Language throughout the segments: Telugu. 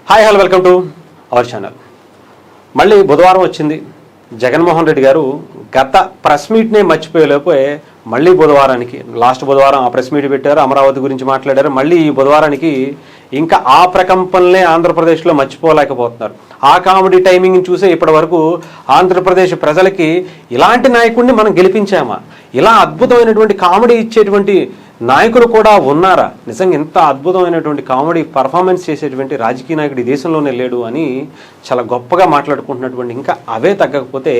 Hi hello welcome to our channel. మళ్ళీ బుధవారం వచ్చింది. జగన్మోహన్ రెడ్డి గారు గత ప్రెస్ మీట్నే మర్చిపోయలేకపోయి మళ్ళీ బుధవారానికి లాస్ట్ బుధవారం ఆ ప్రెస్ మీట్ పెట్టారు, అమరావతి గురించి మాట్లాడారు. మళ్ళీ ఈ బుధవారానికి ఇంకా ఆ ప్రకంపనలే ఆంధ్రప్రదేశ్లో మర్చిపోలేకపోతున్నారు. ఆ కామెడీ టైమింగ్ చూసే ఇప్పటి వరకు ఆంధ్రప్రదేశ్ ప్రజలకి ఇలాంటి నాయకుడిని మనం గెలిపించామా, ఇలా అద్భుతమైనటువంటి కామెడీ ఇచ్చేటువంటి నాయకులు కూడా ఉన్నారా, నిజంగా ఇంత అద్భుతమైనటువంటి కామెడీ పర్ఫార్మెన్స్ చేసేటువంటి రాజకీయ నాయకుడు ఈ దేశంలోనే లేడు అని చాలా గొప్పగా మాట్లాడుకుంటున్నటువంటి, ఇంకా అవే తగ్గకపోతే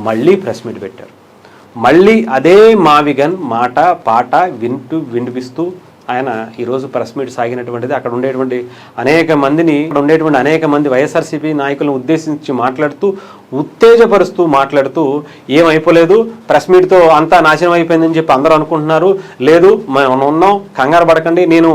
మళ్ళీ ప్రెస్ మీట్ పెట్టారు. మళ్ళీ అదే మావిగన్ మాట పాట వినిపిస్తూ ఆయన ఈరోజు ప్రెస్ మీట్ సాగినటువంటిది. అక్కడ ఉండేటువంటి అనేక మంది వైఎస్ఆర్సీపీ నాయకులను ఉద్దేశించి మాట్లాడుతూ ఉత్తేజపరుస్తూ మాట్లాడుతూ ఏమైపోలేదు, ప్రెస్ మీట్తో అంతా నాశనం అయిపోయిందని చెప్పి అందరూ అనుకుంటున్నారు, లేదు మనం ఉన్నాం, కంగారు పడకండి, నేను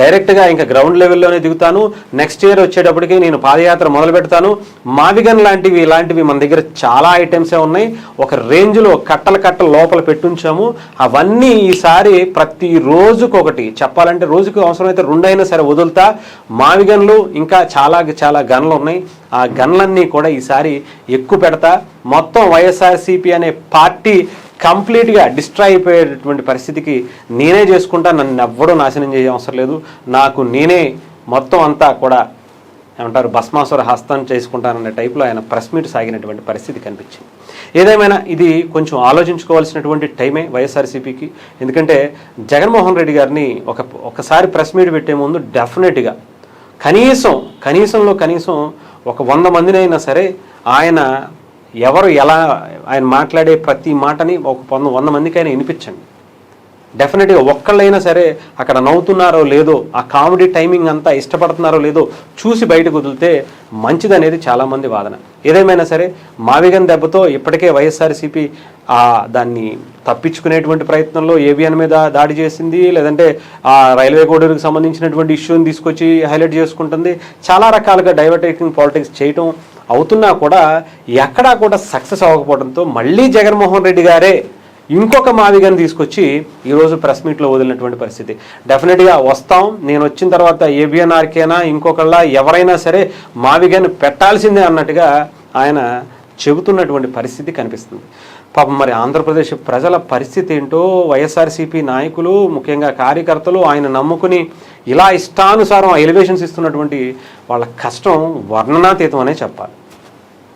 డైరెక్ట్గా ఇంకా గ్రౌండ్ లెవెల్లోనే దిగుతాను, నెక్స్ట్ ఇయర్ వచ్చేటప్పటికి నేను పాదయాత్ర మొదలు పెడతాను, మావిగన్ ఇలాంటివి మన దగ్గర చాలా ఐటమ్సే ఉన్నాయి, ఒక రేంజ్లో కట్టల లోపల పెట్టుంచాము, అవన్నీ ఈసారి ప్రతి రోజుకొకటి చెప్పాలంటే రోజుకు అవసరమైతే 2 అయినా సరే వదులుతా, మావిగన్లు ఇంకా చాలా గన్లు ఉన్నాయి, ఆ గన్లన్నీ కూడా ఈసారి ఎక్కువ పెడతా, మొత్తం వైఎస్ఆర్సీపీ అనే పార్టీ కంప్లీట్గా డిస్ట్రాయ్ అయిపోయేటటువంటి పరిస్థితికి నేనే చేసుకుంటా, నన్ను ఎవ్వడూ నాశనం చేయ అవసరం లేదు, నాకు నేనే మొత్తం అంతా కూడా ఏమంటారు భస్మాసుర హస్తం చేసుకుంటాననే టైప్లో ఆయన ప్రెస్ మీట్ సాగినటువంటి పరిస్థితి కనిపించింది. ఏదేమైనా ఇది కొంచెం ఆలోచించుకోవాల్సినటువంటి టైమే వైఎస్ఆర్సీపీకి. ఎందుకంటే జగన్మోహన్ రెడ్డి గారిని ఒకసారి ప్రెస్ మీట్ పెట్టే ముందు డెఫినెట్గా కనీసం ఒక 100 మందినైనా సరే ఆయన ఆయన మాట్లాడే ప్రతి మాటని ఒక 100 మందికైనా వినిపించండి. డెఫినెట్గా ఒక్కళ్ళైనా సరే అక్కడ నవ్వుతున్నారో లేదో, ఆ కామెడీ టైమింగ్ అంతా ఇష్టపడుతున్నారో లేదో చూసి బయటకు వదిలితే మంచిదనేది చాలామంది వాదన. ఏదేమైనా సరే మావిగన్ దెబ్బతో ఇప్పటికే వైఎస్ఆర్సీపీ దాన్ని తప్పించుకునేటువంటి ప్రయత్నంలో ఏబిఎన్ మీద దాడి చేసింది, లేదంటే ఆ రైల్వే కోడూరుకి సంబంధించినటువంటి ఇష్యూని తీసుకొచ్చి హైలైట్ చేసుకుంటుంది, చాలా రకాలుగా డైవర్టేటింగ్ పాలిటిక్స్ చేయటం అవుతున్నా కూడా ఎక్కడా కూడా సక్సెస్ అవ్వకపోవడంతో మళ్ళీ జగన్మోహన్ రెడ్డి గారే ఇంకొక మావిగన్ తీసుకొచ్చి ఈరోజు ప్రెస్ మీట్లో వదిలినటువంటి పరిస్థితి. డెఫినెట్గా వస్తాం, నేను వచ్చిన తర్వాత ఏబిఎన్ఆర్కేనా ఇంకొకళ్ళ ఎవరైనా సరే మావిగన్ పెట్టాల్సిందే అన్నట్టుగా ఆయన చెబుతున్నటువంటి పరిస్థితి కనిపిస్తుంది. పాపం మరి ఆంధ్రప్రదేశ్ ప్రజల పరిస్థితి ఏంటో, వైఎస్ఆర్సీపీ నాయకులు ముఖ్యంగా కార్యకర్తలు ఆయన నమ్ముకుని ఇలా ఇష్టానుసారం ఎలివేషన్స్ ఇస్తున్నటువంటి వాళ్ళ కష్టం వర్ణనాతీతం అనే చెప్పాలి.